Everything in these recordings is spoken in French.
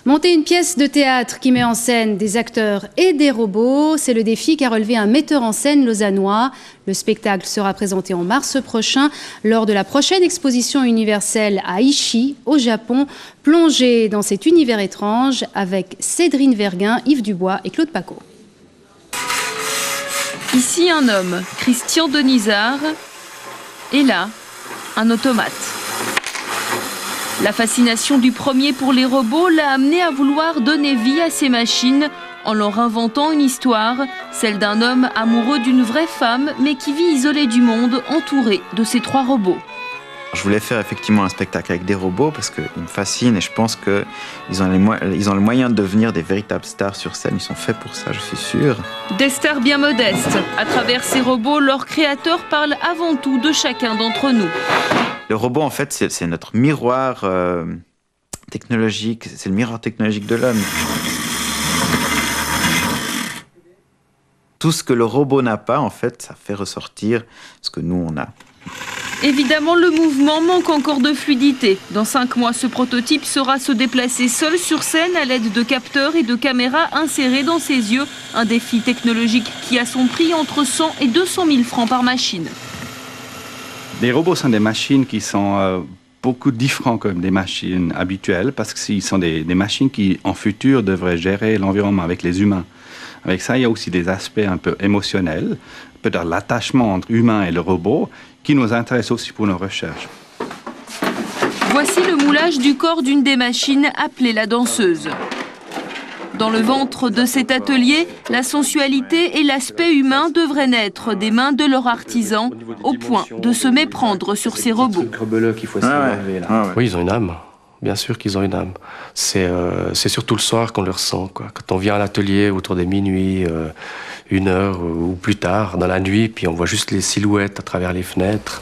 Monter une pièce de théâtre qui met en scène des acteurs et des robots, c'est le défi qu'a relevé un metteur en scène lausannois. Le spectacle sera présenté en mars prochain lors de la prochaine exposition universelle à Aichi, au Japon. Plongé dans cet univers étrange avec Cédrine Verguin, Yves Dubois et Claude Paco. Ici un homme, Christian Denisard, et là, un automate. La fascination du premier pour les robots l'a amené à vouloir donner vie à ces machines en leur inventant une histoire, celle d'un homme amoureux d'une vraie femme mais qui vit isolé du monde, entouré de ces 3 robots. Je voulais faire effectivement un spectacle avec des robots parce qu'ils me fascinent et je pense qu'ils ont le moyen de devenir des véritables stars sur scène. Ils sont faits pour ça, je suis sûr. Des stars bien modestes. À travers ces robots, leurs créateurs parlent avant tout de chacun d'entre nous. Le robot, en fait, c'est notre miroir technologique. C'est le miroir technologique de l'homme. Tout ce que le robot n'a pas, en fait, ça fait ressortir ce que nous, on a. Évidemment, le mouvement manque encore de fluidité. Dans 5 mois, ce prototype saura se déplacer seul sur scène à l'aide de capteurs et de caméras insérés dans ses yeux. Un défi technologique qui a son prix entre 100 et 200 000 francs par machine. Les robots sont des machines qui sont beaucoup différentes comme des machines habituelles parce que ce sont des machines qui, en futur, devraient gérer l'environnement avec les humains. Avec ça, il y a aussi des aspects un peu émotionnels, peut-être l'attachement entre l'humain et le robot, qui nous intéresse aussi pour nos recherches. Voici le moulage du corps d'une des machines appelée la danseuse. Dans le ventre de cet atelier, la sensualité et l'aspect humain devraient naître des mains de leur artisan, au point de se méprendre sur ces robots. Oui, ils ont une âme. Bien sûr qu'ils ont une âme. C'est surtout le soir qu'on le ressent, quoi. Quand on vient à l'atelier autour des minuit, 1h ou plus tard, dans la nuit, puis on voit juste les silhouettes à travers les fenêtres.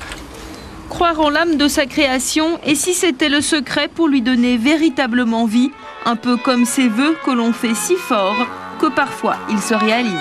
Croire en l'âme de sa création, et si c'était le secret pour lui donner véritablement vie, un peu comme ces vœux que l'on fait si fort que parfois ils se réalisent.